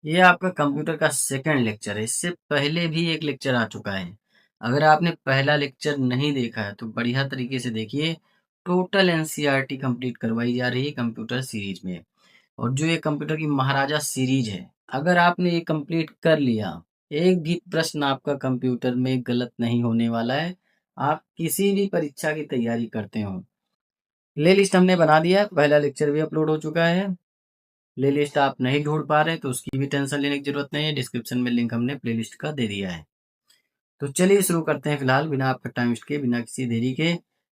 ये आपका कंप्यूटर का सेकंड लेक्चर है। इससे पहले भी एक लेक्चर आ चुका है। अगर आपने पहला लेक्चर नहीं देखा है तो बढ़िया तरीके से देखिए। टोटल एनसीईआरटी कंप्लीट करवाई जा रही है कंप्यूटर सीरीज में। और जो ये कंप्यूटर की महाराजा सीरीज है, अगर आपने ये कंप्लीट कर लिया, एक भी प्रश्न आपका कंप्यूटर में गलत नहीं होने वाला है। आप किसी भी परीक्षा की तैयारी करते हो। प्ले लिस्ट हमने बना दिया है, पहला लेक्चर भी अपलोड हो चुका है। प्ले लिस्ट आप नहीं ढूंढ पा रहे तो उसकी भी टेंशन लेने की जरूरत नहीं है। डिस्क्रिप्शन में लिंक हमने प्ले लिस्ट का दे दिया है। तो चलिए शुरू करते हैं फिलहाल बिना आपका टाइम वेस्ट के, बिना किसी देरी के।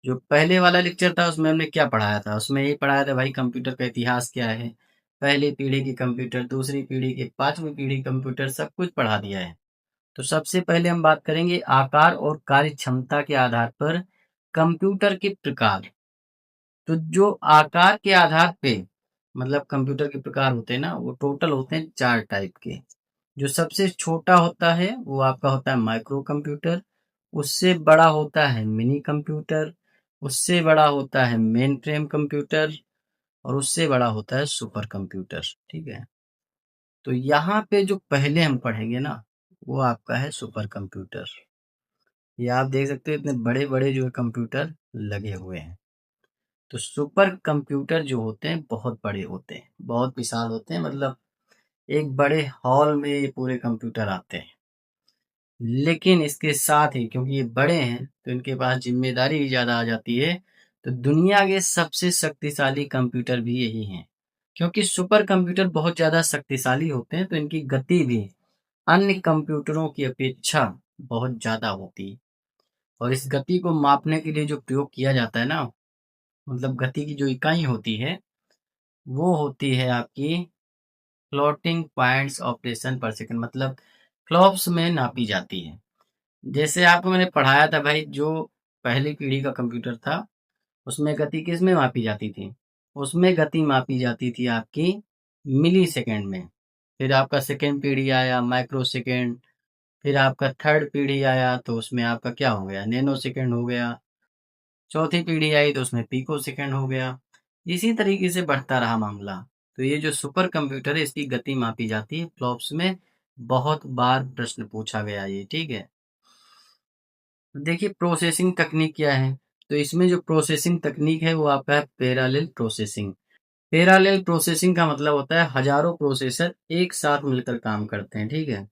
जो पहले वाला लेक्चर था उसमें हमने क्या पढ़ाया था? उसमें ये पढ़ाया था भाई कंप्यूटर का इतिहास क्या है, पहली पीढ़ी के कंप्यूटर, दूसरी पीढ़ी के, पांचवी पीढ़ी कंप्यूटर, सब कुछ पढ़ा दिया है। तो सबसे पहले हम बात करेंगे आकार और कार्य क्षमता के आधार पर कंप्यूटर के प्रकार। तो जो आकार के आधार पे मतलब कंप्यूटर के प्रकार होते हैं ना, वो टोटल होते हैं 4 टाइप के। जो सबसे छोटा होता है वो आपका होता है माइक्रो कंप्यूटर, उससे बड़ा होता है मिनी कंप्यूटर, उससे बड़ा होता है मेन फ्रेम कंप्यूटर, और उससे बड़ा होता है सुपर कंप्यूटर। ठीक है? तो यहाँ पे जो पहले हम पढ़ेंगे ना, वो आपका है सुपर कंप्यूटर। ये आप देख सकते हो इतने बड़े-बड़े जो है कंप्यूटर लगे हुए हैं। तो सुपर कंप्यूटर जो होते हैं बहुत बड़े होते हैं, बहुत विशाल होते हैं, मतलब एक बड़े हॉल में ये पूरे कंप्यूटर आते हैं। लेकिन इसके साथ ही क्योंकि ये बड़े हैं तो इनके पास जिम्मेदारी भी ज़्यादा आ जाती है। तो दुनिया के सबसे शक्तिशाली कंप्यूटर भी यही हैं। क्योंकि सुपर कंप्यूटर बहुत ज़्यादा शक्तिशाली होते हैं तो इनकी गति भी अन्य कंप्यूटरों की अपेक्षा बहुत ज़्यादा होती है। और इस गति को मापने के लिए जो प्रयोग किया जाता है ना, मतलब गति की जो इकाई होती है, वो होती है आपकी फ्लोटिंग पॉइंट्स ऑपरेशन पर सेकंड, मतलब फ्लॉप्स में नापी जाती है। जैसे आपको मैंने पढ़ाया था भाई, जो पहली पीढ़ी का कंप्यूटर था उसमें गति किस में मापी जाती थी? उसमें गति मापी जाती थी आपकी मिली सेकेंड में। फिर आपका सेकेंड पीढ़ी आया माइक्रो सेकेंड, फिर आपका थर्ड पीढ़ी आया तो उसमें आपका क्या हो गया, नैनो सेकेंड हो गया। चौथी पीढ़ी आई तो उसमें पिको सेकंड हो गया। इसी तरीके से बढ़ता रहा मामला। तो ये जो सुपर कंप्यूटर है इसकी गति मापी जाती है फ्लॉप्स में। बहुत बार प्रश्न पूछा गया ये, ठीक है। तो देखिए प्रोसेसिंग तकनीक क्या है। तो इसमें जो प्रोसेसिंग तकनीक है वो आपका है पैरेलल प्रोसेसिंग। पैरेलल प्रोसेसिंग का मतलब होता है हजारों प्रोसेसर एक साथ मिलकर काम करते हैं, ठीक है।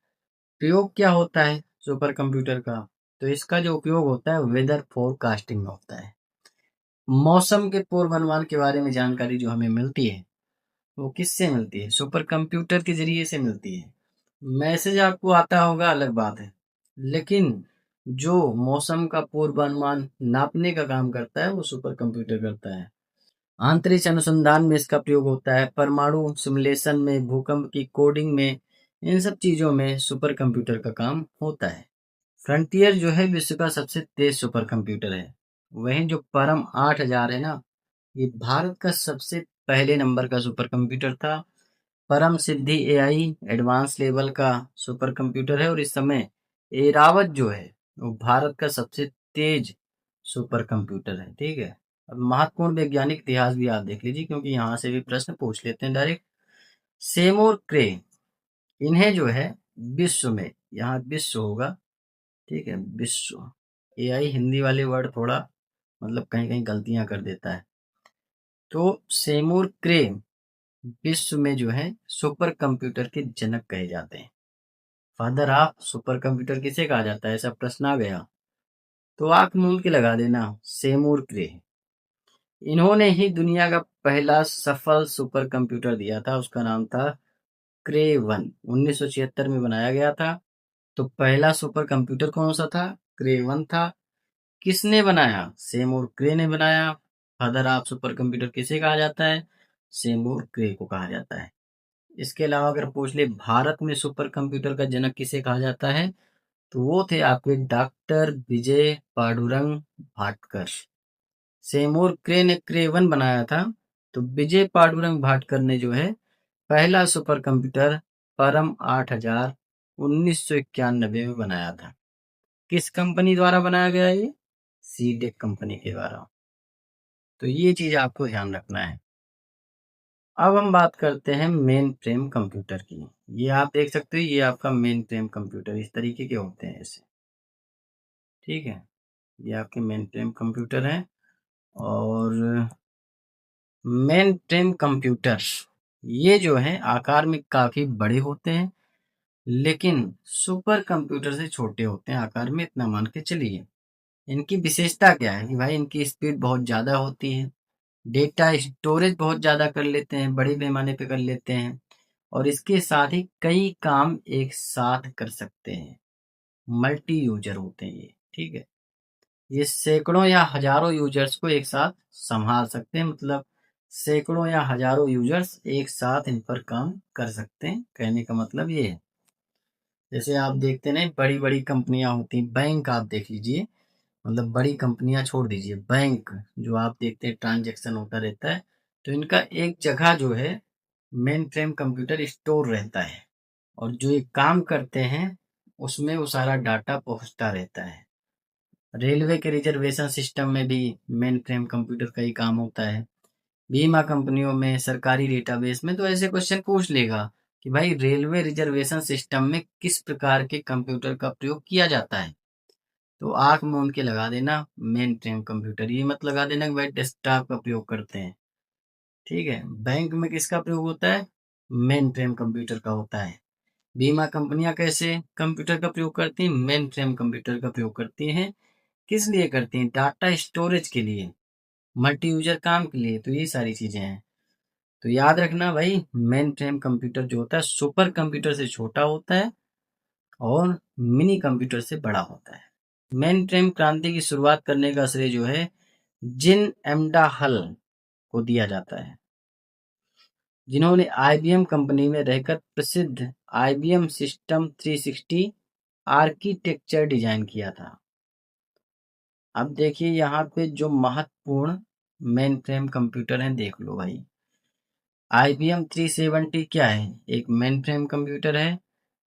प्रयोग क्या होता है सुपर कंप्यूटर का? तो इसका जो उपयोग होता है वेदर फोरकास्टिंग में होता है। मौसम के पूर्वानुमान के बारे में जानकारी जो हमें मिलती है वो किससे मिलती है? सुपर कंप्यूटर के जरिए से मिलती है। मैसेज आपको आता होगा अलग बात है, लेकिन जो मौसम का पूर्वानुमान नापने का काम करता है वो सुपर कंप्यूटर करता है। अंतरिक्ष अनुसंधान में इसका प्रयोग होता है, परमाणु सिमुलेशन में, भूकंप की कोडिंग में, इन सब चीजों में सुपर कंप्यूटर का काम होता है। फ्रंटियर जो है विश्व का सबसे तेज सुपर कंप्यूटर है। वहीं जो परम 8000 है ना, ये भारत का सबसे पहले नंबर का सुपर कंप्यूटर था। परम सिद्धि एआई एडवांस लेवल का सुपर कंप्यूटर है, और इस समय एरावत जो है वो भारत का सबसे तेज सुपर कंप्यूटर है, ठीक है। अब महत्वपूर्ण वैज्ञानिक इतिहास भी आप देख लीजिए क्योंकि यहाँ से भी प्रश्न पूछ लेते हैं डायरेक्ट। सेमोर क्रे, इन्हें जो है विश्व में, यहाँ विश्व होगा, ठीक है, विश्व। एआई हिंदी वाले वर्ड थोड़ा मतलब कहीं कहीं गलतियां कर देता है। तो सेमूर क्रे विश्व में जो है सुपर कंप्यूटर के जनक कहे जाते हैं। फादर ऑफ सुपर कंप्यूटर किसे कहा जाता है, ऐसा प्रश्न आ गया तो आंख मूंद के लगा देना, सेमूर क्रे। इन्होंने ही दुनिया का पहला सफल सुपर कंप्यूटर दिया था, उसका नाम था क्रे वन। 1976 में बनाया गया था। तो पहला सुपर कंप्यूटर कौन सा था? क्रे वन था। किसने बनाया? सेमूर क्रे ने बनाया। फादर ऑफ सुपर कंप्यूटर किसे कहा जाता है? सेमूर क्रे को कहा जाता है। इसके अलावा अगर पूछ ले भारत में सुपर कंप्यूटर का जनक किसे कहा जाता है, तो वो थे आपके डॉक्टर विजय पांडुरंग भाटकर। सेमूर क्रे ने क्रे वन बनाया था, तो विजय पांडुरंग भाटकर ने जो है पहला सुपर कंप्यूटर परम 8000 1991 में बनाया था। किस कंपनी द्वारा बनाया गया ये? सीडेक कंपनी के द्वारा। तो ये चीज आपको ध्यान रखना है। अब हम बात करते हैं मेन फ्रेम कंप्यूटर की। ये आप देख सकते हो, ये आपका मेन फ्रेम कंप्यूटर इस तरीके के होते हैं ऐसे, ठीक है। ये आपके मेन फ्रेम कंप्यूटर हैं। और मेन फ्रेम कंप्यूटर ये जो है आकार में काफ़ी बड़े होते हैं, लेकिन सुपर कंप्यूटर से छोटे होते हैं आकार में, इतना मान के चलिए। इनकी विशेषता क्या है कि भाई इनकी स्पीड बहुत ज़्यादा होती है, डेटा स्टोरेज बहुत ज़्यादा कर लेते हैं, बड़े पैमाने पे कर लेते हैं, और इसके साथ ही कई काम एक साथ कर सकते हैं। मल्टी यूजर होते हैं ये, ठीक है। ये सैकड़ों या हजारों यूजर्स को एक साथ संभाल सकते हैं, मतलब सैकड़ों या हजारों यूजर्स एक साथ इन पर काम कर सकते हैं। कहने का मतलब ये है, जैसे आप देखते हैं बड़ी बड़ी कंपनियां होती हैं, बैंक आप देख लीजिए, मतलब बड़ी कंपनियां छोड़ दीजिए, बैंक जो आप देखते हैं ट्रांजैक्शन होता रहता है, तो इनका एक जगह जो है मेन फ्रेम कंप्यूटर स्टोर रहता है, और जो ये काम करते हैं उसमें वो सारा डाटा पहुंचता रहता है। रेलवे के रिजर्वेशन सिस्टम में भी मेन फ्रेम कंप्यूटर का ही काम होता है। बीमा कंपनियों में, सरकारी डेटाबेस में तो ऐसे क्वेश्चन पूछ लेगा कि भाई रेलवे रिजर्वेशन सिस्टम में किस प्रकार के कंप्यूटर का प्रयोग किया जाता है, तो आंख मूंद के लगा देना मेन फ्रेम कंप्यूटर। ये मत लगा देना कि भाई डेस्कटॉप का प्रयोग करते हैं, ठीक है। बैंक में किसका प्रयोग होता है? मेन फ्रेम कंप्यूटर का होता है। बीमा कंपनियां कैसे कंप्यूटर का प्रयोग करती हैं? मेन फ्रेम कंप्यूटर का प्रयोग करती हैं। किस लिए करती हैं? डाटा स्टोरेज के लिए, मल्टी यूजर काम के लिए, तो ये सारी चीजें हैं। तो याद रखना भाई, मेन फ्रेम कंप्यूटर जो होता है सुपर कंप्यूटर से छोटा होता है और मिनी कंप्यूटर से बड़ा होता है। मेन फ्रेम क्रांति की शुरुआत करने का श्रेय जो है जिन एम्डा हल को दिया जाता है, जिन्होंने आईबीएम कंपनी में रहकर प्रसिद्ध आईबीएम सिस्टम 360 आर्किटेक्चर डिजाइन किया था। अब देखिए यहाँ पे जो महत्वपूर्ण मेन फ्रेम कंप्यूटर हैं देख लो भाई। IBM 370 क्या है? एक मेन फ्रेम कंप्यूटर है।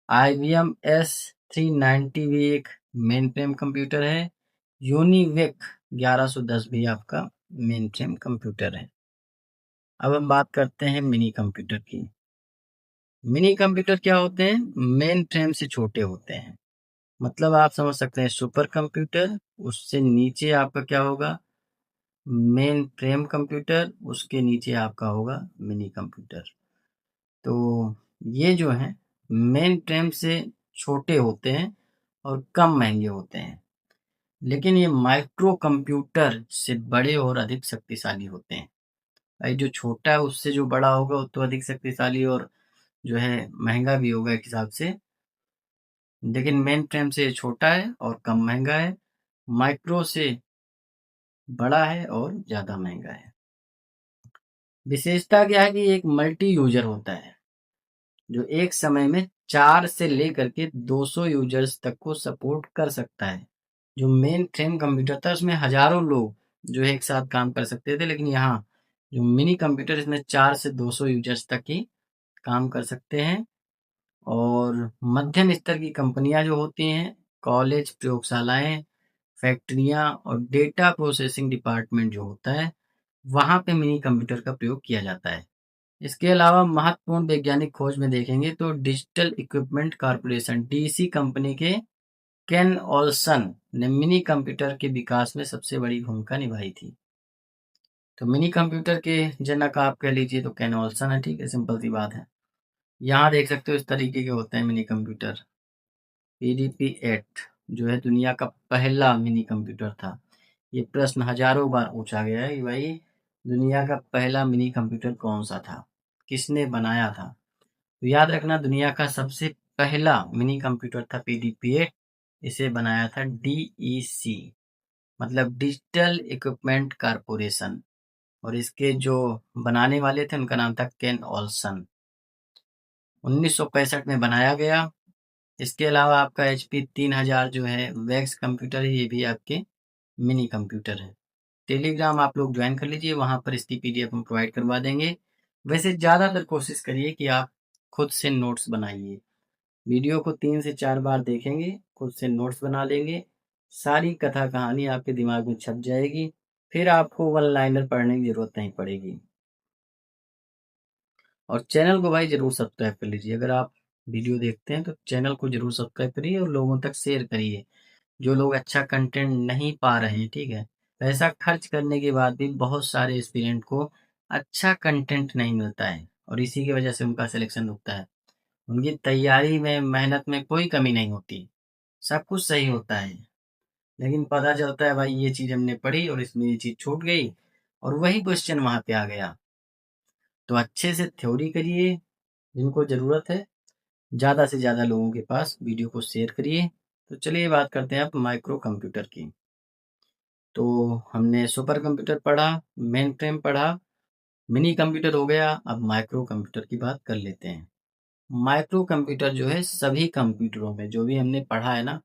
IBM S390 भी एक मेन फ्रेम कंप्यूटर है। यूनिवेक 1110 भी आपका मेन फ्रेम कंप्यूटर है। अब हम बात करते हैं मिनी कंप्यूटर की। मिनी कंप्यूटर क्या होते हैं? मेन फ्रेम से छोटे होते हैं, मतलब आप समझ सकते हैं सुपर कंप्यूटर, उससे नीचे आपका क्या होगा? मेन फ्रेम कंप्यूटर, उसके नीचे आपका होगा मिनी कंप्यूटर। तो ये जो है मेन फ्रेम से छोटे होते हैं और कम महंगे होते हैं, लेकिन ये माइक्रो कंप्यूटर से बड़े और अधिक शक्तिशाली होते हैं। भाई जो छोटा है उससे जो बड़ा होगा वो तो अधिक शक्तिशाली और जो है महंगा भी होगा एक हिसाब से, लेकिन मेन फ्रेम से छोटा है और कम महंगा है, माइक्रो से बड़ा है और ज़्यादा महंगा है। विशेषता क्या है कि एक मल्टी यूजर होता है, जो एक समय में 4 से लेकर के 200 यूजर्स तक को सपोर्ट कर सकता है। जो मेन फ्रेम कंप्यूटर था उसमें हजारों लोग जो है एक साथ काम कर सकते थे, लेकिन यहाँ जो मिनी कंप्यूटर इसमें 4 से 200 यूजर्स तक ही काम कर सकते हैं। और मध्यम स्तर की कंपनियां जो होती हैं, कॉलेज, प्रयोगशालाएं, फैक्ट्रियां और डेटा प्रोसेसिंग डिपार्टमेंट जो होता है, वहां पे मिनी कंप्यूटर का प्रयोग किया जाता है। इसके अलावा महत्वपूर्ण वैज्ञानिक खोज में देखेंगे तो digital equipment corporation DC company के केन ओल्सन ने मिनी कंप्यूटर के विकास में सबसे बड़ी भूमिका निभाई थी। तो मिनी कंप्यूटर के जनक आप कह लीजिए तो केन ओल्सन है, ठीक है, सिंपल सी बात है। यहाँ देख सकते हो इस तरीके के होते हैं मिनी कंप्यूटर। PDP-8 जो है दुनिया का पहला मिनी कंप्यूटर था। ये प्रश्न हजारों बार पूछा गया है कि भाई दुनिया का पहला मिनी कंप्यूटर कौन सा था, किसने बनाया था? तो याद रखना दुनिया का सबसे पहला मिनी कंप्यूटर था PDP-8। इसे बनाया था DEC, मतलब डिजिटल इक्विपमेंट कारपोरेशन, और इसके जो बनाने वाले थे उनका नाम था केन ओल्सन। 1965 में बनाया गया। इसके अलावा आपका HP 3000 जो है वैक्स कंप्यूटर है, ये भी आपके मिनी कंप्यूटर है। टेलीग्राम आप लोग ज्वाइन कर लीजिए, वहाँ पर इसकी PDF हम प्रोवाइड करवा देंगे। वैसे ज़्यादातर कोशिश करिए कि आप खुद से नोट्स बनाइए। वीडियो को 3 से 4 बार देखेंगे, खुद से नोट्स बना लेंगे, सारी कथा कहानी आपके दिमाग में छप जाएगी, फिर आपको वन लाइनर पढ़ने की ज़रूरत नहीं पड़ेगी। और चैनल को भाई ज़रूर सब्सक्राइब कर लीजिए। अगर आप वीडियो देखते हैं तो चैनल को ज़रूर सब्सक्राइब करिए और लोगों तक शेयर करिए। जो लोग अच्छा कंटेंट नहीं पा रहे हैं, ठीक है? पैसा खर्च करने के बाद भी बहुत सारे एस्पिरेंट को अच्छा कंटेंट नहीं मिलता है और इसी की वजह से उनका सिलेक्शन रुकता है। उनकी तैयारी में, मेहनत में कोई कमी नहीं होती, सब कुछ सही होता है। लेकिन पता चलता है भाई ये चीज़ हमने पढ़ी और इसमें ये चीज़ छूट गई और वही क्वेश्चन वहाँ पे आ गया। तो अच्छे से थ्योरी करिए, जिनको ज़रूरत है, ज़्यादा से ज़्यादा लोगों के पास वीडियो को शेयर करिए। तो चलिए बात करते हैं अब माइक्रो कंप्यूटर की। तो हमने सुपर कंप्यूटर पढ़ा, मेन फ्रेम पढ़ा, मिनी कंप्यूटर हो गया, अब माइक्रो कंप्यूटर की बात कर लेते हैं। माइक्रो कंप्यूटर जो है सभी कंप्यूटरों में जो भी हमने पढ़ा है ना,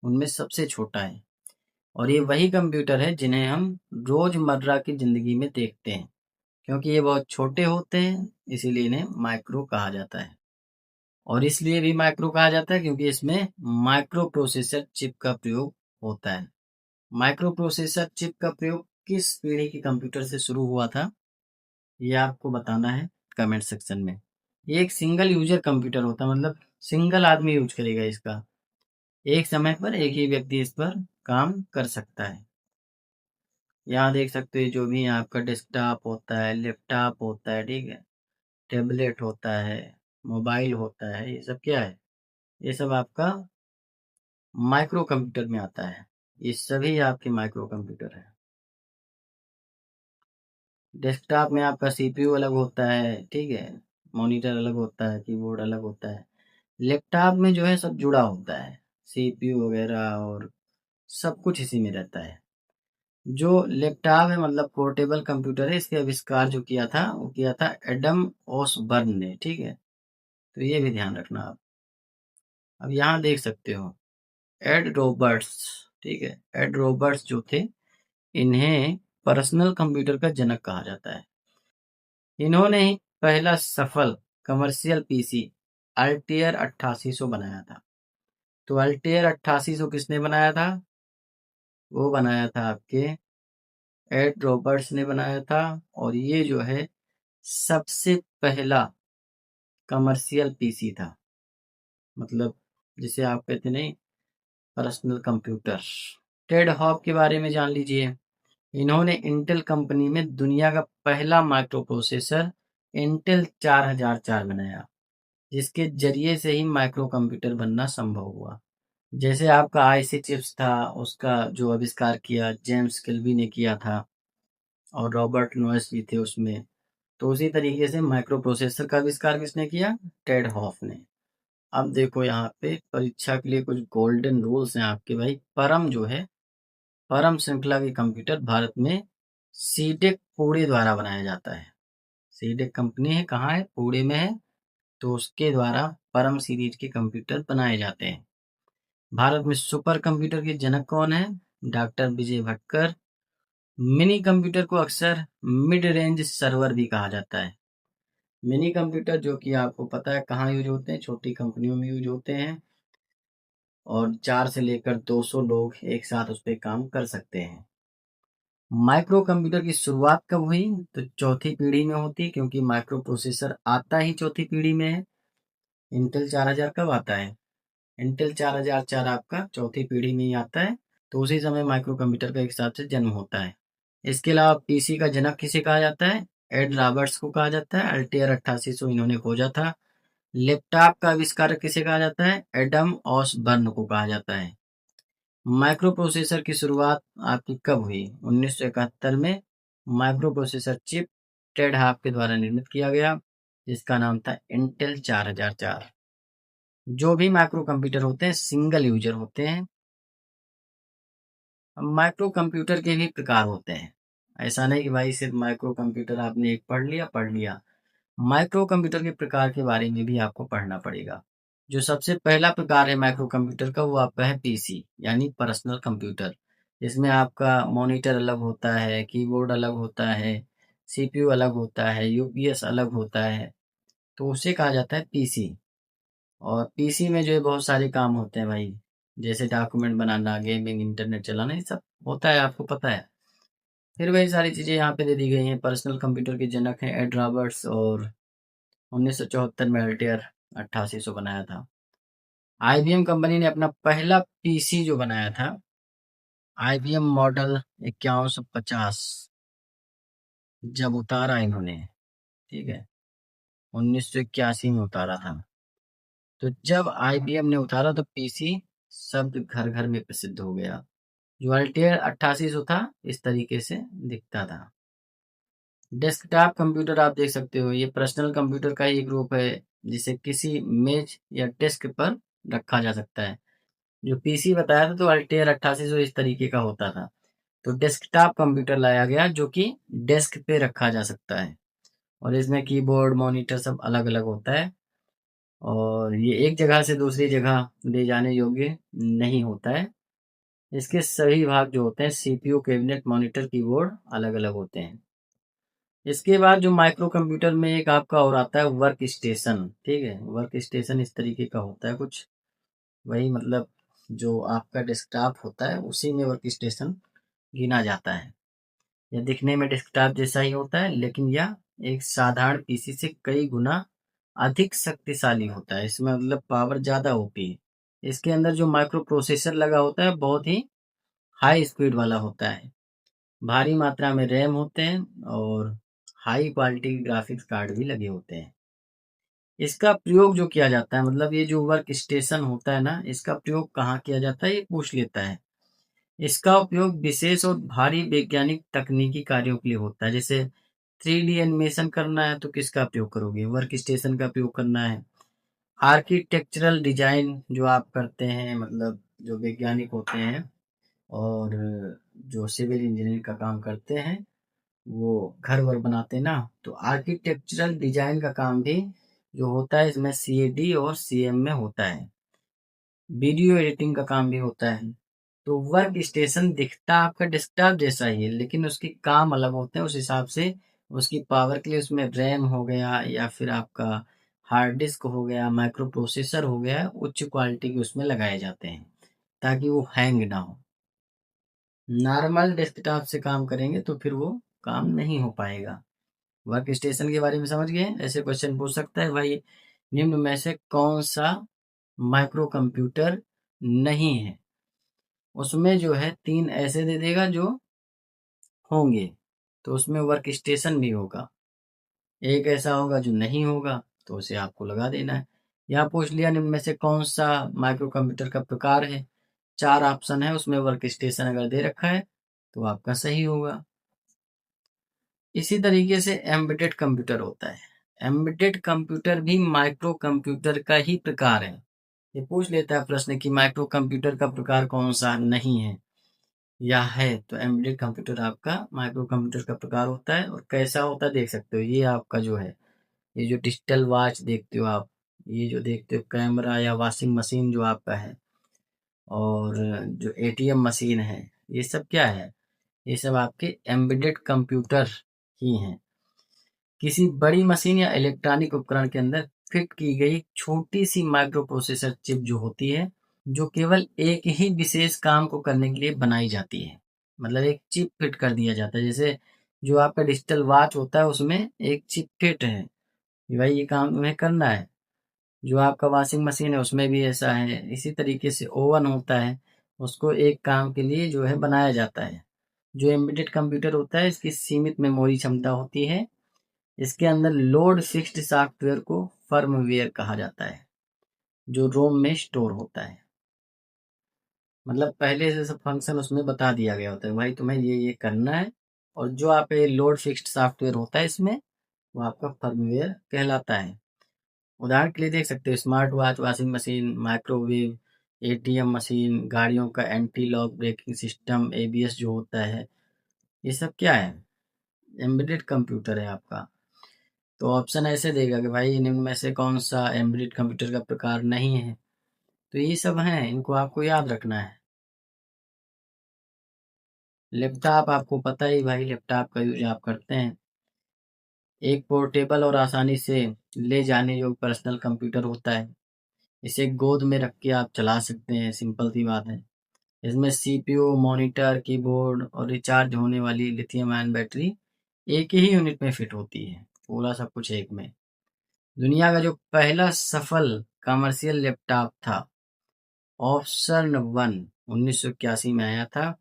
उनमें सबसे छोटा है और ये वही कंप्यूटर है जिन्हें हम रोज़मर्रा की ज़िंदगी में देखते हैं। क्योंकि ये बहुत छोटे होते हैं, इसीलिए इन्हें माइक्रो कहा जाता है। और इसलिए भी माइक्रो कहा जाता है क्योंकि इसमें माइक्रो प्रोसेसर चिप का प्रयोग होता है। माइक्रो प्रोसेसर चिप का प्रयोग किस पीढ़ी के कंप्यूटर से शुरू हुआ था, ये आपको बताना है कमेंट सेक्शन में। ये एक सिंगल यूजर कंप्यूटर होता है, मतलब सिंगल आदमी यूज करेगा इसका। एक समय पर एक ही व्यक्ति इस पर काम कर सकता है। यहाँ देख सकते हो जो भी यहाँ आपका डेस्कटॉप होता है, लैपटॉप होता है, ठीक है, टैबलेट होता है, मोबाइल होता है, ये सब क्या है? ये सब आपका माइक्रो कंप्यूटर में आता है। ये सभी आपके माइक्रो कंप्यूटर है। डेस्कटॉप में आपका सीपीयू अलग होता है, ठीक है, मॉनिटर अलग होता है, कीबोर्ड अलग होता है। लैपटॉप में जो है सब जुड़ा होता है, सीपीयू वगैरह और सब कुछ इसी में रहता है। जो लैपटॉप है मतलब पोर्टेबल कंप्यूटर है, इसके आविष्कार जो किया था वो किया था एडम ओसबर्न ने, ठीक है, तो ये भी ध्यान रखना आप। अब यहाँ देख सकते हो एड रॉबर्ट्स, ठीक है, एड रॉबर्ट्स जो थे, इन्हें पर्सनल कंप्यूटर का जनक कहा जाता है। इन्होंने ही पहला सफल कमर्शियल पीसी अल्टेयर 8800 बनाया था। तो अल्टेयर 8800 किसने बनाया था? वो बनाया था आपके एड रॉबर्ट्स ने बनाया था और ये जो है सबसे पहला कमर्शियल पीसी था, मतलब जिसे आप कहते नहीं, पर्सनल कंप्यूटर। टेड हॉप के बारे में जान लीजिए। इन्होंने इंटेल कंपनी में दुनिया का पहला माइक्रो प्रोसेसर इंटेल 4004 बनाया, जिसके जरिए से ही माइक्रो कंप्यूटर बनना संभव हुआ। जैसे आपका आईसी चिप्स था, उसका जो आविष्कार किया जेम्स किल्बी ने किया था और रॉबर्ट नोयस भी थे उसमें। तो उसी तरीके से माइक्रो प्रोसेसर का आविष्कार किसने किया? टेड हॉफ ने। अब देखो यहाँ पे परीक्षा के लिए कुछ गोल्डन रूल्स हैं आपके भाई। परम जो है, परम श्रृंखला के कंप्यूटर भारत में सीडेक पुणे द्वारा बनाया जाता है। सीडेक कंपनी है, कहाँ है? पुणे में है। तो उसके द्वारा परम सीरीज के कंप्यूटर बनाए जाते हैं। भारत में सुपर कंप्यूटर के जनक कौन है? Doctor Vijay Bhatkar. Mini computer को अक्सर मिड रेंज सर्वर भी कहा जाता है। मिनी कंप्यूटर जो कि आपको पता है कहाँ यूज होते हैं, छोटी कंपनियों में यूज होते हैं और 4 से लेकर 200 लोग एक साथ उस पे काम कर सकते हैं। माइक्रो कंप्यूटर की शुरुआत कब हुई? तो चौथी पीढ़ी में होती, क्योंकि माइक्रो प्रोसेसर आता ही चौथी पीढ़ी में है। इंटेल 4000 कब आता है? इंटेल 4004 आपका चौथी पीढ़ी में ही आता है। तो उसी समय माइक्रो कंप्यूटर का एक हिसाब से जन्म होता है। इसके अलावा पीसी का जनक किसे कहा जाता है? एड रॉबर्ट्स को कहा जाता है। अल्टेयर 8800 इन्होंने खोजा था। लैपटॉप का आविष्कारक किसे कहा जाता है? एडम ऑसबर्न को कहा जाता है। माइक्रो प्रोसेसर की शुरुआत आपकी कब हुई? 1971 में micro processor chip Ted half के द्वारा निर्मित किया गया, जिसका नाम था इंटेल 4004। जो भी माइक्रो कंप्यूटर होते हैं सिंगल यूजर होते हैं। अब माइक्रो कंप्यूटर के भी प्रकार होते हैं। ऐसा नहीं कि भाई सिर्फ माइक्रो कंप्यूटर आपने एक पढ़ लिया। माइक्रो कंप्यूटर के प्रकार के बारे में भी आपको पढ़ना पड़ेगा। जो सबसे पहला प्रकार है माइक्रो कंप्यूटर का वो आपका है पीसी, यानी पर्सनल कंप्यूटर। इसमें आपका मॉनिटर अलग होता है, कीबोर्ड अलग होता है, सीपीयू अलग होता है, यूपीएस अलग होता है, तो उसे कहा जाता है पीसी। और पीसी में जो है बहुत सारे काम होते हैं भाई, जैसे डॉक्यूमेंट बनाना, गेमिंग, इंटरनेट चलाना, ये सब होता है, आपको पता है। फिर वही सारी चीज़ें यहाँ पे दे दी गई हैं। पर्सनल कंप्यूटर के जनक हैं एड रॉबर्ट्स और 1974 में अल्टेयर 8800 बनाया था। आईबीएम कंपनी ने अपना पहला पीसी जो बनाया था, आईबीएम मॉडल 5150, जब उतारा इन्होंने, ठीक है, 1981 में उतारा था। तो जब आईबीएम ने उतारा तो पीसी शब्द घर घर में प्रसिद्ध हो गया। जो अल्टेयर 8800 था, इस तरीके से दिखता था। डेस्कटॉप कंप्यूटर आप देख सकते हो, ये पर्सनल कंप्यूटर का ही ग्रुप है जिसे किसी मेज या डेस्क पर रखा जा सकता है। जो पीसी बताया था तो अल्टेयर 8800 इस तरीके का होता था। तो डेस्कटॉप कंप्यूटर लाया गया जो कि डेस्क पे रखा जा सकता है, और इसमें कीबोर्ड मॉनिटर सब अलग अलग होता है, और ये एक जगह से दूसरी जगह ले जाने योग्य नहीं होता है। इसके सभी भाग जो होते हैं, सीपीयू, कैबिनेट, मॉनिटर, कीबोर्ड, अलग अलग होते हैं। इसके बाद जो माइक्रो कंप्यूटर में एक आपका और आता है वर्क स्टेशन, ठीक है। वर्क स्टेशन इस तरीके का होता है कुछ, वही मतलब जो आपका डेस्कटॉप होता है उसी में वर्क स्टेशन गिना जाता है। यह दिखने में डेस्कटॉप जैसा ही होता है, लेकिन यह एक साधारण पीसी से कई गुना अधिक शक्तिशाली होता है। इसमें मतलब पावर ज़्यादा होती है। इसके अंदर जो माइक्रो प्रोसेसर लगा होता है बहुत ही हाई स्पीड वाला होता है। भारी मात्रा में रैम होते हैं और हाई क्वालिटी ग्राफिक्स कार्ड भी लगे होते हैं। इसका प्रयोग जो किया जाता है, मतलब ये जो वर्क स्टेशन होता है ना, इसका प्रयोग कहाँ किया जाता है ये पूछ लेता है। इसका उपयोग विशेष और भारी वैज्ञानिक तकनीकी कार्यों के लिए होता है। जैसे 3D एनिमेशन करना है तो किसका प्रयोग करोगे? वर्क स्टेशन का प्रयोग करना है। आर्किटेक्चरल डिजाइन जो आप करते हैं, मतलब जो वैज्ञानिक होते हैं और जो सिविल इंजीनियरिंग का काम करते हैं, वो घर वर बनाते हैं ना, तो आर्किटेक्चरल डिजाइन का काम भी जो होता है इसमें सीएडी और सीएम में होता है। वीडियो एडिटिंग का काम भी होता है। तो वर्क स्टेशन दिखता आपका डेस्कटॉप जैसा ही है, लेकिन उसके काम अलग होते हैं। उस हिसाब से उसकी पावर के लिए उसमें रैम हो गया या फिर आपका हार्ड डिस्क हो गया, माइक्रो प्रोसेसर हो गया, उच्च क्वालिटी के उसमें लगाए जाते हैं ताकि वो हैंग ना हो। नॉर्मल डेस्कटॉप से काम करेंगे तो फिर वो काम नहीं हो पाएगा। वर्क स्टेशन के बारे में समझ गए? ऐसे क्वेश्चन पूछ सकता है, भाई निम्न में से कौन सा माइक्रो कंप्यूटर नहीं है? उसमें जो है 3 ऐसे दे देगा जो होंगे, तो उसमें वर्क स्टेशन भी होगा। एक ऐसा होगा जो नहीं होगा, तो उसे आपको लगा देना है। यहाँ पूछ लिया निम्न में से कौन सा माइक्रो कंप्यूटर का प्रकार है? 4 ऑप्शन है, उसमें वर्क स्टेशन अगर दे रखा है तो आपका सही होगा। इसी तरीके से एम्बेडेड कंप्यूटर होता है। एम्बेडेड कंप्यूटर भी माइक्रो कंप्यूटर का ही प्रकार है। ये पूछ लेता है प्रश्न कि माइक्रो कंप्यूटर का प्रकार कौन सा नहीं है या है, तो एम्बेडेड कंप्यूटर आपका माइक्रो कंप्यूटर का प्रकार होता है। और कैसा होता है देख सकते हो, ये आपका जो है, ये जो डिजिटल वॉच देखते हो आप, ये जो देखते हो कैमरा या वॉशिंग मशीन जो आपका है, और जो एटीएम मशीन है, ये सब क्या है? ये सब आपके एम्बेडेड कंप्यूटर ही हैं। किसी बड़ी मशीन या इलेक्ट्रॉनिक उपकरण के अंदर फिट की गई छोटी सी माइक्रो प्रोसेसर चिप जो होती है, जो केवल एक ही विशेष काम को करने के लिए बनाई जाती है। मतलब एक चिप फिट कर दिया जाता है। जैसे जो आपका डिजिटल वॉच होता है उसमें एक चिप फिट है कि भाई ये काम तुम्हें करना है। जो आपका वॉशिंग मशीन है उसमें भी ऐसा है। इसी तरीके से ओवन होता है, उसको एक काम के लिए जो है बनाया जाता है। जो एम्बेडेड कंप्यूटर होता है इसकी सीमित मेमोरी क्षमता होती है। इसके अंदर लोड फिक्स्ड सॉफ्टवेयर को फर्मवेयर कहा जाता है, जो रोम में स्टोर होता है। मतलब पहले से सब फंक्शन उसमें बता दिया गया होता है, भाई तुम्हें ये करना है। और जो आप ये लोड फिक्स्ड सॉफ्टवेयर होता है इसमें, वो आपका फर्मवेयर कहलाता है। उदाहरण के लिए देख सकते हो, smart watch, washing machine, microwave, ATM machine, गाड़ियों का anti lock braking system, ABS जो होता है, ये सब क्या है? एम्बेडेड कंप्यूटर है आपका। तो ऑप्शन ऐसे देगा कि भाई निम्न में से कौन सा एम्बेडेड कंप्यूटर का प्रकार नहीं है? तो ये सब हैं, इनको आपको याद रखना है। लैपटॉप आपको पता ही भाई, लैपटॉप का यूज आप करते हैं। एक पोर्टेबल और आसानी से ले जाने योग्य पर्सनल कंप्यूटर होता है। इसे गोद में रख के आप चला सकते हैं, सिंपल सी बात है। इसमें सीपीयू, मॉनिटर, कीबोर्ड और रिचार्ज होने वाली लिथियम आयन बैटरी एक ही यूनिट में फिट होती है। पूरा सब कुछ एक में। दुनिया का जो पहला सफल कमर्शियल लैपटॉप था, ऑप्शन 1 1981 में आया था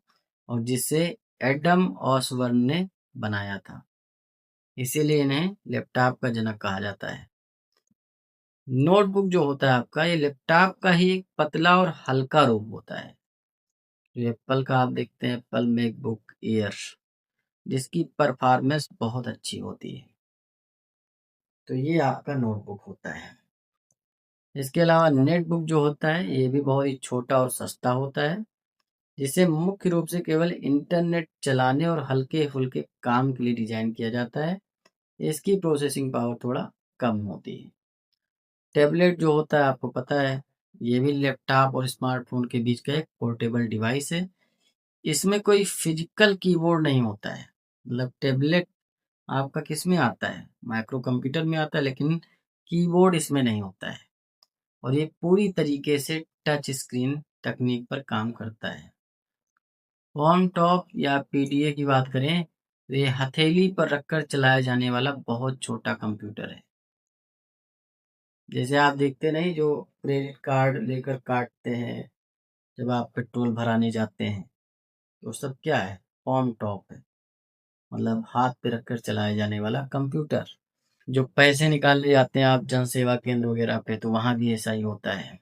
और जिसे एडम ऑसबर्न ने बनाया था। इसीलिए इन्हें लैपटॉप का जनक कहा जाता है। नोटबुक जो होता है आपका, ये लैपटॉप का ही एक पतला और हल्का रूप होता है। जो एप्पल का आप देखते हैं, एप्पल मैकबुक एयर, जिसकी परफॉर्मेंस बहुत अच्छी होती है। तो ये आपका नोटबुक होता है। इसके अलावा नेटबुक जो होता है, ये भी बहुत ही छोटा और सस्ता होता है, जिसे मुख्य रूप से केवल इंटरनेट चलाने और हल्के-फुल्के काम के लिए डिज़ाइन किया जाता है। इसकी प्रोसेसिंग पावर थोड़ा कम होती है। टैबलेट जो होता है आपको पता है, ये भी लैपटॉप और स्मार्टफ़ोन के बीच का एक पोर्टेबल डिवाइस है। इसमें कोई फ़िज़िकल कीबोर्ड नहीं होता है। मतलब टैबलेट आपका किसमें आता है? माइक्रो कंप्यूटर में आता है, लेकिन कीबोर्ड इसमें नहीं होता है और ये पूरी तरीके से टच स्क्रीन तकनीक पर काम करता है। ऑन टॉप या पीडीए की बात करें तो ये हथेली पर रखकर चलाया जाने वाला बहुत छोटा कंप्यूटर है। जैसे आप देखते नहीं, जो क्रेडिट कार्ड लेकर काटते हैं जब आप पेट्रोल भराने जाते हैं, तो सब क्या है? ऑन टॉप है। मतलब हाथ पे रखकर चलाया जाने वाला कंप्यूटर। जो पैसे निकालने जाते हैं आप जन सेवा केंद्र वगैरह पे, तो वहां भी ऐसा ही होता है।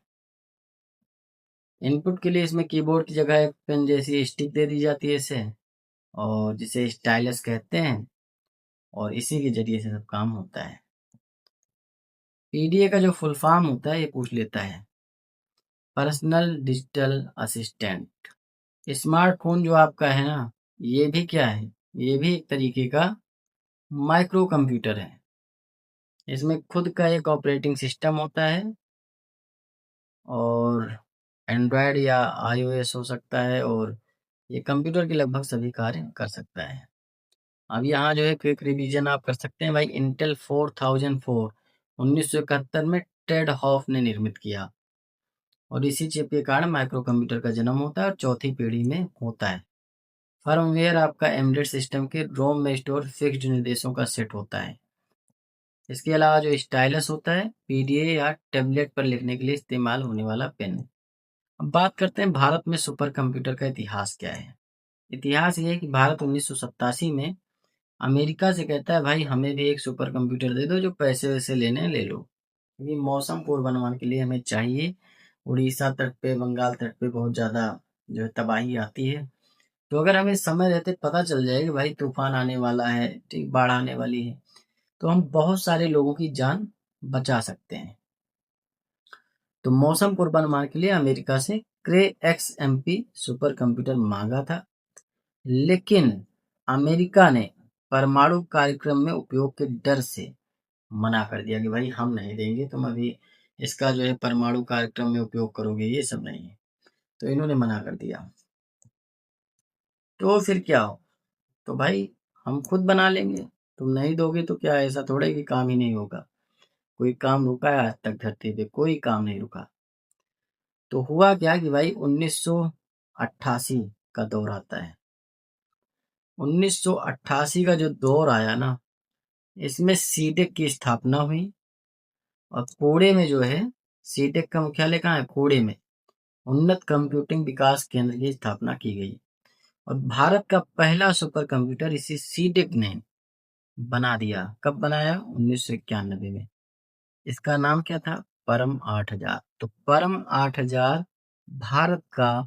इनपुट के लिए इसमें कीबोर्ड की जगह एक पेन जैसी स्टिक दे दी जाती है इसे, और जिसे स्टाइलस कहते हैं, और इसी के जरिए से सब काम होता है। पीडीए का जो फुल फॉर्म होता है, ये पूछ लेता है। Personal digital assistant. स्मार्टफोन जो आपका है ना, ये भी क्या है? ये भी एक तरीके का माइक्रो कंप्यूटर है। इसमें खुद का एक ऑपरेटिंग सिस्टम होता है और एंड्रॉयड या आईओएस हो सकता है, और ये कंप्यूटर के लगभग सभी कार्य कर सकता है। अब यहाँ जो है क्विक रिवीजन आप कर सकते हैं भाई। इंटेल 4004 1971 में टेड हॉफ ने निर्मित किया और इसी चिप के कारण माइक्रो कंप्यूटर का जन्म होता है और चौथी पीढ़ी में होता है। फर्मवेयर आपका एम्बेडेड सिस्टम के रोम में स्टोर फिक्स्ड निर्देशों का सेट होता है। इसके अलावा जो स्टाइलस होता है, पीडीए या टैबलेट पर लिखने के लिए इस्तेमाल होने वाला पेन। अब बात करते हैं भारत में सुपर कंप्यूटर का इतिहास क्या है। इतिहास ये है कि भारत 1987 में अमेरिका से कहता है, भाई हमें भी एक सुपर कंप्यूटर दे दो, जो पैसे वैसे लेने हैं ले लो, क्योंकि मौसम पूर्वानुमान के लिए हमें चाहिए। उड़ीसा तट पे, बंगाल तट पे बहुत ज़्यादा जो है तबाही आती है। तो अगर हमें समय रहते पता चल जाए कि भाई तूफान आने वाला है, ठीक, बाढ़ आने वाली है, तो हम बहुत सारे लोगों की जान बचा सकते हैं। तो मौसम पूर्वानुमान के लिए अमेरिका से क्रे एक्स एमपी सुपर कंप्यूटर मांगा था, लेकिन अमेरिका ने परमाणु कार्यक्रम में उपयोग के डर से मना कर दिया कि भाई हम नहीं देंगे, तुम अभी इसका जो है परमाणु कार्यक्रम में उपयोग करोगे, ये सब नहीं है। तो इन्होंने मना कर दिया। तो फिर क्या हो? तो भाई हम खुद बना लेंगे। तुम नहीं दोगे तो क्या, ऐसा थोड़ा है कि काम ही नहीं होगा। कोई काम रुका है आज तक? धरती पे कोई काम नहीं रुका। तो हुआ क्या कि भाई 1988 का दौर आता है। 1988 का जो दौर आया ना, इसमें सीडेक की स्थापना हुई और पुणे में जो है, सीडेक का मुख्यालय कहाँ है? पुणे में उन्नत कंप्यूटिंग विकास केंद्र की स्थापना की गई और भारत का पहला सुपर कंप्यूटर इसी सीडेक ने बना दिया। कब बनाया? 1991 में। इसका नाम क्या था? परम 8000। तो परम 8000 भारत का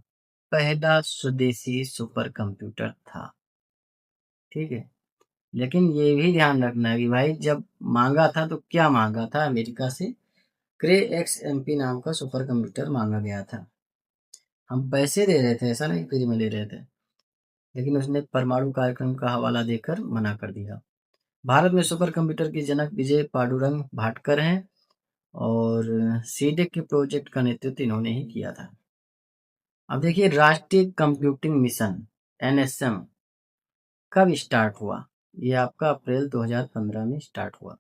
पहला स्वदेशी सुपर कंप्यूटर था। ठीक है, लेकिन ये भी ध्यान रखना है कि भाई जब मांगा था तो क्या मांगा था? अमेरिका से क्रे एक्स एमपी नाम का सुपर कंप्यूटर मांगा गया था। हम पैसे दे रहे थे, ऐसा नहीं फ्री में ले रहे थे, लेकिन उसने परमाणु कार्यक्रम का हवाला देकर मना कर दिया। भारत में सुपर कंप्यूटर की जनक विजय पांडुरंग भाटकर हैं और सीडेक के प्रोजेक्ट का नेतृत्व इन्होंने ही किया था। अब देखिए, राष्ट्रीय कंप्यूटिंग मिशन एनएसएम कब स्टार्ट हुआ? ये आपका अप्रैल 2015 में स्टार्ट हुआ।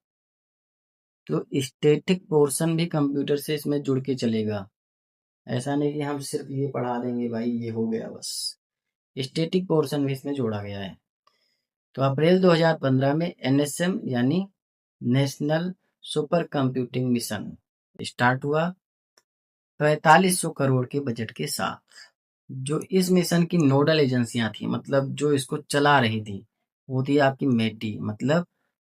तो स्टैटिक पोर्शन भी कंप्यूटर से इसमें जुड़ के चलेगा। ऐसा नहीं कि हम सिर्फ ये पढ़ा देंगे भाई ये हो गया बस। स्टैटिक पोर्शन भी इसमें जोड़ा गया है। तो अप्रैल 2015 में एनएसएम यानी national super computing mission start हुआ 4500 करोड़ के बजट के साथ। जो इस मिशन की नोडल एजेंसियां थी, मतलब जो इसको चला रही थी, वो थी आपकी मेटी, मतलब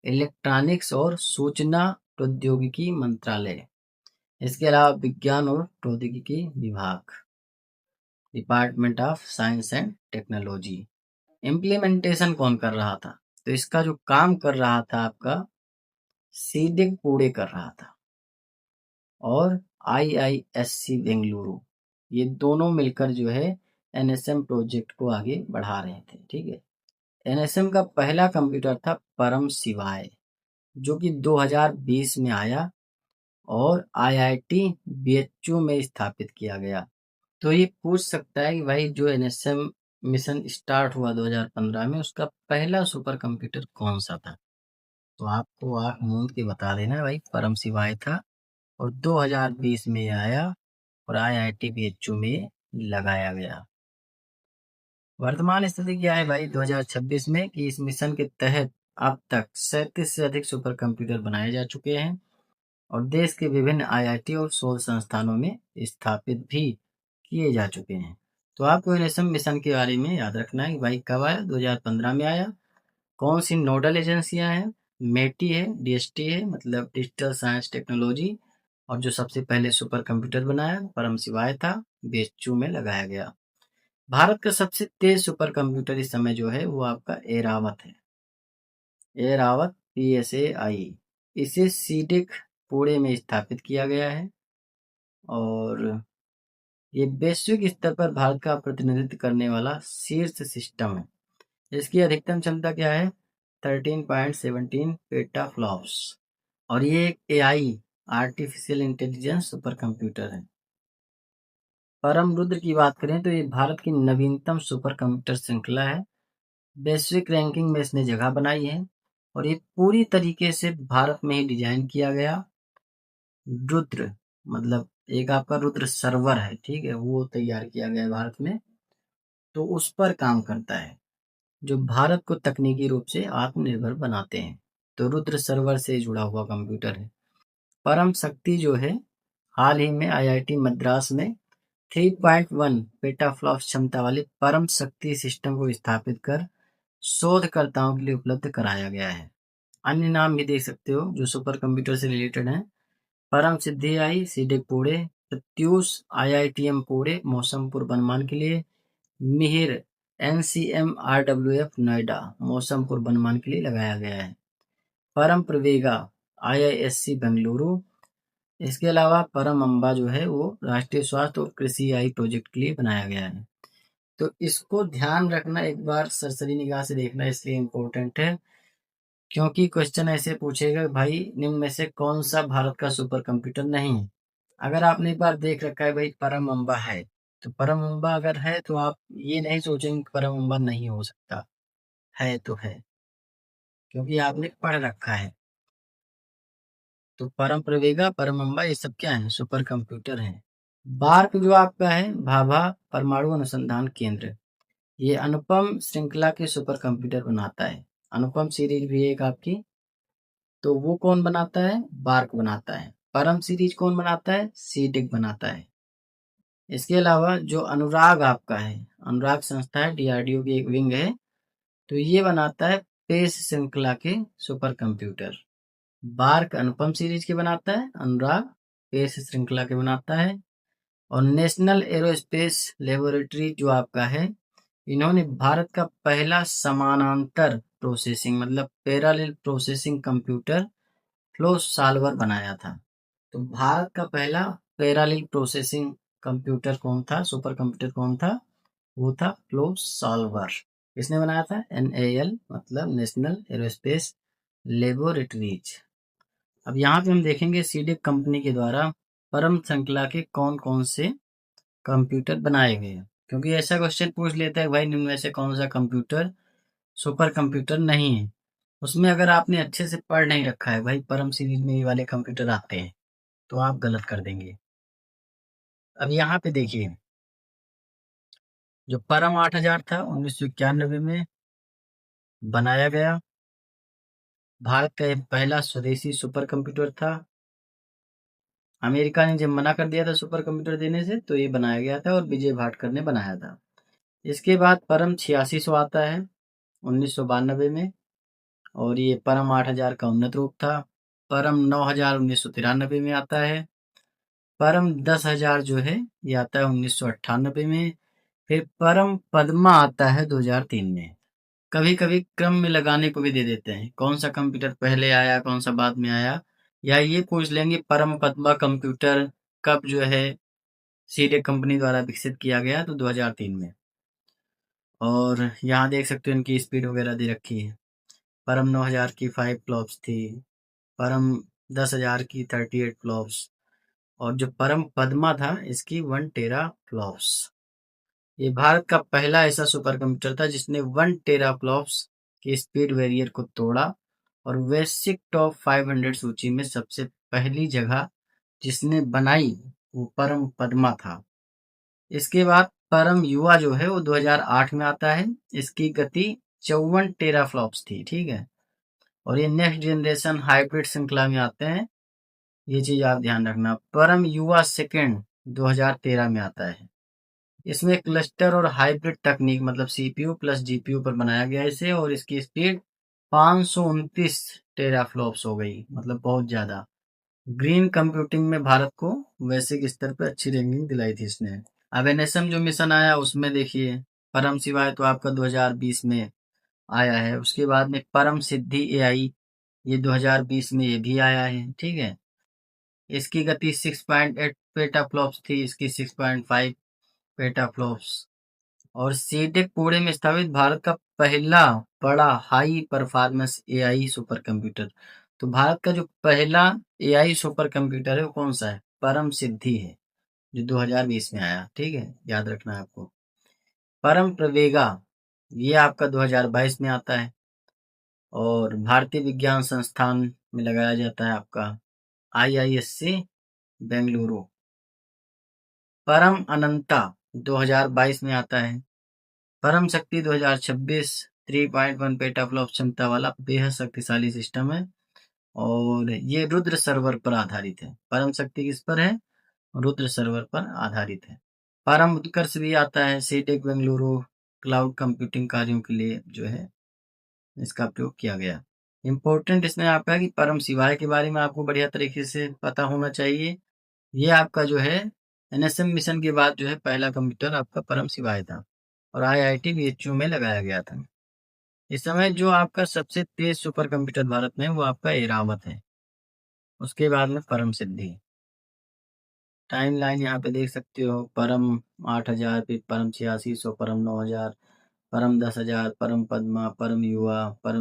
इलेक्ट्रॉनिक्स और सूचना प्रौद्योगिकी मंत्रालय। इसके अलावा विज्ञान और प्रौद्योगिकी विभाग, department of science and technology. Implementation कौन कर रहा था? तो इसका जो काम कर रहा था आपका सीडिक पूरे कर रहा था, और आईआईएससी बेंगलुरु, ये दोनों मिलकर जो है एनएसएम प्रोजेक्ट को आगे बढ़ा रहे थे। ठीक है। एनएसएम का पहला कंप्यूटर था परम शिवाय, जो कि 2020 में आया और आईआईटी बीएचयू में स्थापित किया गया। तो ये पूछ सकता है कि भाई जो एनएसएम मिशन स्टार्ट हुआ 2015 में, उसका पहला सुपर कंप्यूटर कौन सा था? तो आपको आंख मूंद के बता देना है भाई, परम शिवाय था, और 2020 में आया और आईआईटी बीएचयू में लगाया गया। वर्तमान स्थिति क्या है भाई 2026 में, कि इस मिशन के तहत अब तक 37 से अधिक सुपर कंप्यूटर बनाए जा चुके हैं और देश के विभिन्न आईआईटी और शोध संस्थानों में स्थापित भी किए जा चुके हैं। तो आपको एनएसएम मिशन के बारे में याद रखना है कि भाई कब आया, 2015 में आया। कौन सी नोडल एजेंसियां हैं? मेटी है, डीएसटी है, मतलब डिजिटल साइंस टेक्नोलॉजी, और जो सबसे पहले सुपर कंप्यूटर बनाया परम शिवाय था, बीएचयू में लगाया गया। भारत का सबसे तेज सुपर कंप्यूटर इस समय जो है वो आपका एरावत है, एरावत PSAI। इसे सीडिक पुणे में स्थापित किया गया है और ये वैश्विक स्तर पर भारत का प्रतिनिधित्व करने वाला शीर्ष सिस्टम है। इसकी अधिकतम क्षमता क्या है? 13.17 पेटाफ्लॉप्स, और ये एक AI artificial intelligence super computer है। परम रुद्र की बात करें तो ये भारत की नवीनतम सुपर कंप्यूटर श्रृंखला है। वैश्विक रैंकिंग में इसने जगह बनाई है और ये पूरी तरीके से भारत में ही डिजाइन किया गया। रुद्र मतलब एक आपका रुद्र सर्वर है, ठीक है, वो तैयार किया गया है भारत में, तो उस पर काम करता है, जो भारत को तकनीकी रूप से आत्मनिर्भर बनाते हैं। तो रुद्र सर्वर से जुड़ा हुआ कंप्यूटर है। परम शक्ति जो है, हाल ही में आईआईटी मद्रास में 3.1 पेटाफ्लॉप्स क्षमता वाले परम शक्ति सिस्टम को स्थापित कर शोधकर्ताओं के लिए उपलब्ध कराया गया है। अन्य नाम भी देख सकते हो जो सुपर कंप्यूटर से रिलेटेड हैं। परम सिद्धि आई सीडिक पुणे, प्रत्यूष आईआईटीएम पुणे मौसमपुर बनमान के लिए, मिहिर NCM-RWF नोएडा मौसमपुर बनमान के लिए लगाया गया है। परम प्रवेगा IISC बेंगलुरु। इसके अलावा परम अम्बा जो है वो राष्ट्रीय स्वास्थ्य और कृषि आई प्रोजेक्ट के लिए बनाया गया है। तो इसको ध्यान रखना, एक बार सरसरी निगाह से देखना इसलिए इम्पोर्टेंट है, क्योंकि क्वेश्चन ऐसे पूछेगा भाई निम्न में से कौन सा भारत का सुपर कंप्यूटर नहीं है। अगर आपने एक बार देख रखा है भाई परम अम्बा है, तो परम अम्बा अगर है तो आप ये नहीं सोचेंगे कि परम अम्बा नहीं हो सकता, है तो है, क्योंकि आपने पढ़ रखा है। तो परम प्रवेगा, परम अम्बा, ये सब क्या है? सुपर कंप्यूटर हैं। बार्क जो आपका है, भाभा परमाणु अनुसंधान केंद्र, ये अनुपम श्रृंखला के सुपर कंप्यूटर बनाता है। अनुपम सीरीज भी एक आपकी, तो वो कौन बनाता है? बार्क बनाता है। परम सीरीज कौन बनाता है? सीडिक बनाता है। इसके अलावा जो अनुराग आपका है, अनुराग संस्था है, डीआरडीओ की एक विंग है, तो ये बनाता है पेस श्रृंखला के सुपर कंप्यूटर। बार्क अनुपम सीरीज के बनाता है, अनुराग पेस श्रृंखला के बनाता है। और नेशनल एरोस्पेस लेबोरेटरी जो आपका है, इन्होंने भारत का पहला समानांतर प्रोसेसिंग मतलब parallel processing computer flow solver बनाया था। तो भारत का पहला पैरेलल प्रोसेसिंग कंप्यूटर कौन था, सुपर कंप्यूटर कौन था? वो था फ्लो सॉल्वर। किसने बनाया था? NAL मतलब नेशनल एरोस्पेस लेबोरेटरीज। अब यहाँ पे हम देखेंगे सीडिक कंपनी के द्वारा परम श्रृंखला के कौन कौन से कंप्यूटर बनाए गए हैं, क्योंकि ऐसा क्वेश्चन पूछ लेता है भाई निम्न में से कौन सा कंप्यूटर सुपर कंप्यूटर नहीं है। उसमें अगर आपने अच्छे से पढ़ नहीं रखा है भाई परम सीरीज में ये वाले कंप्यूटर आते हैं, तो आप गलत कर देंगे। अब यहाँ पे देखिए, जो परम 8000 था 1991 में बनाया गया, भारत का ये पहला स्वदेशी सुपर कंप्यूटर था। अमेरिका ने जब मना कर दिया था सुपर कंप्यूटर देने से, तो ये बनाया गया था और विजय भाटकर ने बनाया था। इसके बाद परम 8600 आता है 1992 में, और ये परम 8000 का उन्नत रूप था। परम 9000 1993 में आता है। परम 10,000 जो है ये आता है 1998 में। फिर परम पद्मा आता है 2003 में। कभी कभी क्रम में लगाने को भी दे देते हैं, कौन सा कंप्यूटर पहले आया कौन सा बाद में आया, या ये पूछ लेंगे परम पद्मा कंप्यूटर कब जो है सीडे कंपनी द्वारा विकसित किया गया, तो 2003 में। और यहाँ देख सकते हो इनकी स्पीड वगैरह दे रखी है। परम 9000 की 5 फ्लॉप्स थी। परम 10,000 की 38 फ्लॉप्स। और जो परम पद्मा था इसकी 1 टेरा फ्लॉप्स। ये भारत का पहला ऐसा सुपर कंप्यूटर था जिसने 1 टेरा फ्लॉप्स की स्पीड बैरियर को तोड़ा, और वैश्विक टॉप 500 सूची में सबसे पहली जगह जिसने बनाई वो परम पद्मा था। इसके बाद परम युवा जो है वो 2008 में आता है। इसकी गति 54 टेरा फ्लॉप्स थी, ठीक है। और ये नेक्स्ट जनरेशन हाइब्रिड श्रृंखला में आते हैं, ये चीज आप ध्यान रखना। परम युवा सेकेंड 2013 में आता है। इसमें क्लस्टर और हाइब्रिड तकनीक मतलब सीपीयू प्लस जीपीयू पर बनाया गया इसे, और इसकी स्पीड 529 टेराफ्लॉप्स हो गई, मतलब बहुत ज्यादा। ग्रीन कंप्यूटिंग में भारत को वैश्विक स्तर पर अच्छी रैंकिंग दिलाई थी इसने। अब एनएसएम जो मिशन आया उसमें देखिए, परम शिवाय तो आपका 2020 में आया है। उसके बाद में परम सिद्धि एआई, ये 2020 में ये भी आया है, ठीक है। इसकी गति 6.8 पेटाफ्लॉप्स थी, इसकी 6.5 पेटाफ्लॉप्स। और सीटेक पुणे में स्थापित भारत का पहला बड़ा high performance AI super computer. तो भारत का जो पहला एआई सुपर कंप्यूटर है वो कौन सा है? परम सिद्धि है, जो 2020 में आया, ठीक है, याद रखना है आपको। परम प्रवेगा ये आपका 2022 में आता है, और भारतीय विज्ञान संस्थान में लगाया जाता है आपका आईआईएससी बेंगलुरु। परम अनंता 2022 में आता है। परम शक्ति 2026 3.1 पेटाफ्लॉप क्षमता वाला बेहद शक्तिशाली सिस्टम है, और ये रुद्र सर्वर पर आधारित है। परम शक्ति किस पर है? रुद्र सर्वर पर आधारित है। परम उत्कर्ष भी आता है, सीटेक बेंगलुरु क्लाउड कंप्यूटिंग कार्यों के लिए जो है इसका प्रयोग किया गया। इम्पोर्टेंट इसमें आपका है कि परम शिवाय के बारे में आपको बढ़िया तरीके से पता होना चाहिए। ये आपका जो है एनएसएम मिशन के बाद जो है पहला कंप्यूटर आपका परम शिवाय था, और आईआईटी बीएचयू में लगाया गया था। इस समय जो आपका सबसे तेज सुपर कंप्यूटर भारत में है वो आपका एरावत है, उसके बाद में परम सिद्धि। टाइम लाइन यहाँ पे देख सकते हो, परम 8000, फिर परम 8600, परम 9000, परम 10,000, परम पद्मा, परम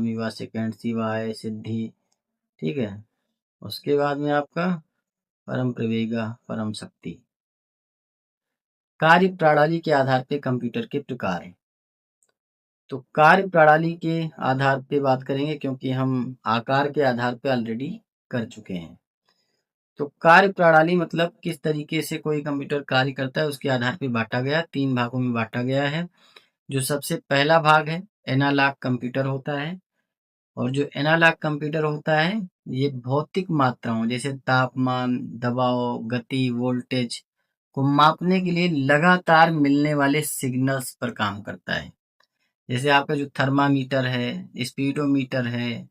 युवा सेकेंड, शिवाय, सिद्धि, ठीक है। उसके बाद में आपका परम प्रवेगा, परम शक्ति। कार्य प्रणाली के आधार पे कंप्यूटर के प्रकार हैं। तो कार्य प्रणाली के आधार पे बात करेंगे, क्योंकि हम आकार के आधार पे ऑलरेडी कर चुके हैं। तो कार्य प्रणाली मतलब किस तरीके से कोई कंप्यूटर कार्य करता है उसके आधार पे बांटा गया, 3 भागों में बांटा गया है। जो सबसे पहला भाग है एनालॉग कंप्यूटर होता है, और जो एनालॉग कंप्यूटर होता है ये भौतिक मात्राओं जैसे तापमान, दबाव, गति, वोल्टेज को मापने के लिए लगातार मिलने वाले सिग्नल्स पर काम करता है। जैसे आपका जो थर्मामीटर है, स्पीडोमीटर है,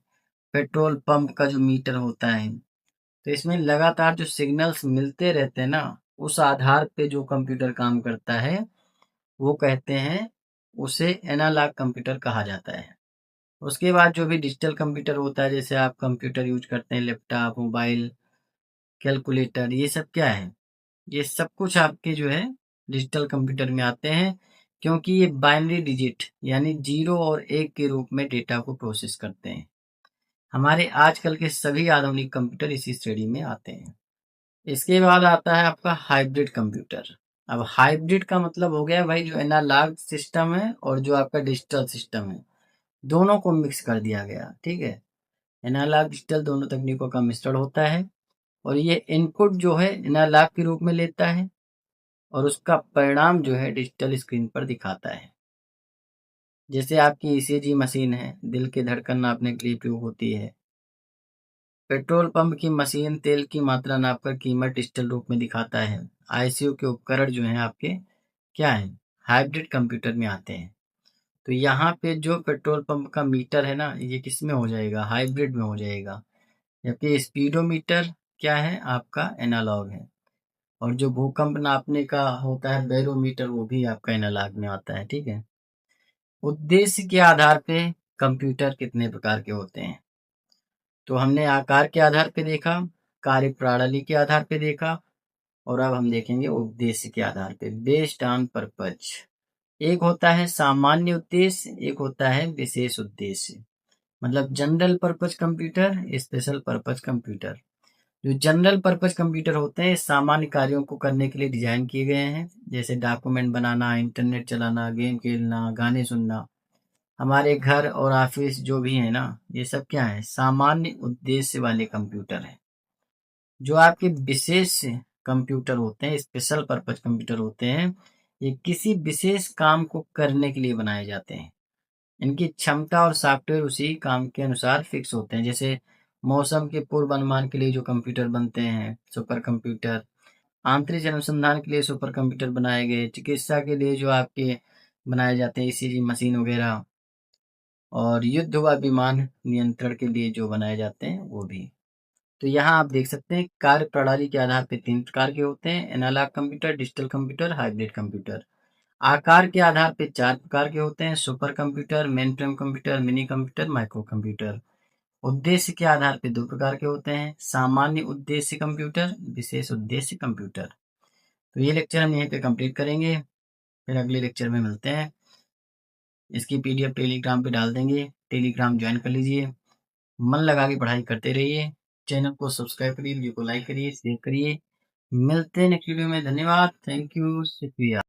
पेट्रोल पंप का जो मीटर होता है, तो इसमें लगातार जो सिग्नल्स मिलते रहते हैं ना, उस आधार पे जो कंप्यूटर काम करता है वो कहते हैं, उसे एनालॉग कंप्यूटर कहा जाता है। उसके बाद जो भी डिजिटल कंप्यूटर होता है, जैसे आप कंप्यूटर यूज करते हैं, लैपटॉप, मोबाइल, कैलकुलेटर, ये सब क्या है? ये सब कुछ आपके जो है डिजिटल कंप्यूटर में आते हैं, क्योंकि ये बाइनरी डिजिट यानी 0 और 1 के रूप में डेटा को प्रोसेस करते हैं। हमारे आजकल के सभी आधुनिक कंप्यूटर इसी श्रेणी में आते हैं। इसके बाद आता है आपका हाइब्रिड कंप्यूटर। अब हाइब्रिड का मतलब हो गया भाई जो एनालॉग सिस्टम है और जो आपका डिजिटल सिस्टम है, दोनों को मिक्स कर दिया गया, ठीक है। एनालॉग डिजिटल दोनों तकनीकों का मिश्रण होता है, और ये इनपुट जो है एनालॉग के रूप में लेता है, और उसका परिणाम जो है डिजिटल स्क्रीन पर दिखाता है। जैसे आपकी ईसीजी मशीन है, दिल की धड़कन नापने के लिए प्रयोग होती है। पेट्रोल पंप की मशीन तेल की मात्रा नापकर कीमत डिजिटल रूप में दिखाता है। आईसीयू के उपकरण जो हैं आपके क्या हैं? हाइब्रिड कंप्यूटर में आते हैं। तो यहाँ पे जो पेट्रोल पंप का मीटर है ना, ये किसमें हो जाएगा? हाइब्रिड में हो जाएगा। जबकि स्पीडोमीटर क्या है? आपका एनालॉग है। और जो भूकंप नापने का होता है बैरोमीटर, वो भी आपका एनालॉग में आता है। ठीक है। उद्देश्य के आधार पे कंप्यूटर कितने प्रकार के होते हैं? तो हमने आकार के आधार पे देखा, कार्यप्रणाली के आधार पे देखा, और अब हम देखेंगे उद्देश्य के आधार पे, बेस्ड ऑन पर्पज। एक होता है सामान्य उद्देश्य, एक होता है विशेष उद्देश्य। मतलब general purpose computer, special purpose computer. जो जनरल पर्पज कंप्यूटर होते हैं, सामान्य कार्यों को करने के लिए डिजाइन किए गए हैं, जैसे डॉक्यूमेंट बनाना, इंटरनेट चलाना, गेम खेलना, गाने सुनना। हमारे घर और ऑफिस जो भी है ना, ये सब क्या है? सामान्य उद्देश्य वाले कंप्यूटर है। जो आपके विशेष कंप्यूटर होते हैं, स्पेशल पर्पज कंप्यूटर होते हैं, ये किसी विशेष काम को करने के लिए बनाए जाते हैं। इनकी क्षमता और सॉफ्टवेयर उसी काम के अनुसार फिक्स होते हैं। जैसे मौसम के पूर्वानुमान के लिए जो कंप्यूटर बनते हैं, सुपर कंप्यूटर। आंतरिक अनुसंधान के लिए सुपर कंप्यूटर बनाए गए। चिकित्सा के लिए जो आपके बनाए जाते हैं, ईसीजी मशीन वगैरह। और युद्ध व विमान नियंत्रण के लिए जो बनाए जाते हैं, वो भी। तो यहाँ आप देख सकते हैं कार्य प्रणाली के आधार पे 3 प्रकार के होते हैं: analog computer, digital computer, hybrid computer. आकार के आधार पे 4 प्रकार के होते हैं: super computer, mainframe computer, mini computer, micro computer. उद्देश्य के आधार पे 2 प्रकार के होते हैं: सामान्य उद्देश्य कंप्यूटर, विशेष उद्देश्य कंप्यूटर। तो ये लेक्चर हम यहीं पे कंप्लीट करेंगे। फिर अगले लेक्चर में मिलते हैं। इसकी पीडीएफ टेलीग्राम पे डाल देंगे, टेलीग्राम ज्वाइन कर लीजिए। मन लगा के पढ़ाई करते रहिए। चैनल को सब्सक्राइब करिए, वीडियो को लाइक करिए, शेयर करिए। मिलते हैं नेक्स्ट वीडियो में। धन्यवाद, थैंक यू, शुक्रिया।